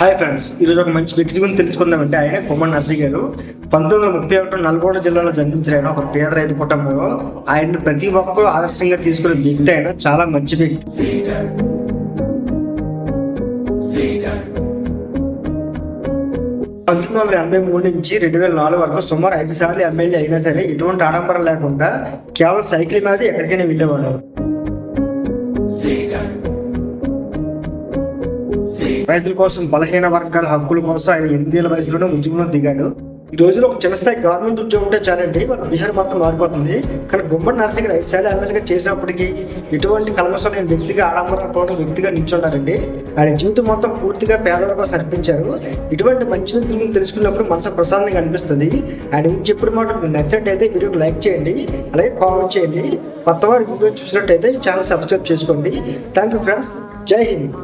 Hi friends, ఈరోజు ఒక మంచి వ్యక్తి గురించి తెలుసుకుందామంటే ఆయన గుమ్మడి నర్సయ్య గారు 1931 నల్గొండ జిల్లాలో జన్మించిన ఆయన ఒక పేద రైతు కుటుంబంలో. ఆయన ప్రతి ఒక్కరూ ఆదర్శంగా తీసుకునే వ్యక్తి. ఆయన చాలా మంచి వ్యక్తి. 1983 నుంచి 2004 వరకు సుమారు 5 సార్లు ఎమ్మెల్యే అయినా సరే ఎటువంటి ఆడంబరం లేకుండా కేవలం సైకిల్ మీద ఎక్కడికైనా వెళ్ళేవాడు. రైతుల కోసం, బలహీన వర్గాల హక్కుల కోసం ఆయన 8 ఏళ్ల వయసులోనే ఉద్యమంలో దిగాడు. ఈ రోజులో ఒక చిన్న స్థాయి గవర్నమెంట్ ఉద్యోగం ఉంటే చాలండి మన బీహార్ మొత్తం మారిపోతుంది. కానీ గుమ్మడి నర్సయ్య గారు 5 సార్లు ఎమ్మెల్యేగా చేసినప్పటికీ ఎటువంటి కల్మషం లేని వ్యక్తిగా, ఆడంబరం పోవడం వ్యక్తిగా నిల్చున్నారండి. ఆయన జీవితం మొత్తం పూర్తిగా పేదల కోసం అర్పించారు. ఇటువంటి మంచి వ్యక్తులను తెలుసుకున్నప్పుడు మనసు ప్రశాంతంగా అనిపిస్తుంది. ఆయన చెప్పిన మాట మీకు నచ్చినట్టయితే వీడియోకి లైక్ చేయండి, అలాగే కామెంట్ చేయండి. కొత్త వారు వీడియో చూసినట్టయితే ఛానల్ సబ్స్క్రైబ్ చేసుకోండి. Thank you friends. జై హింద్.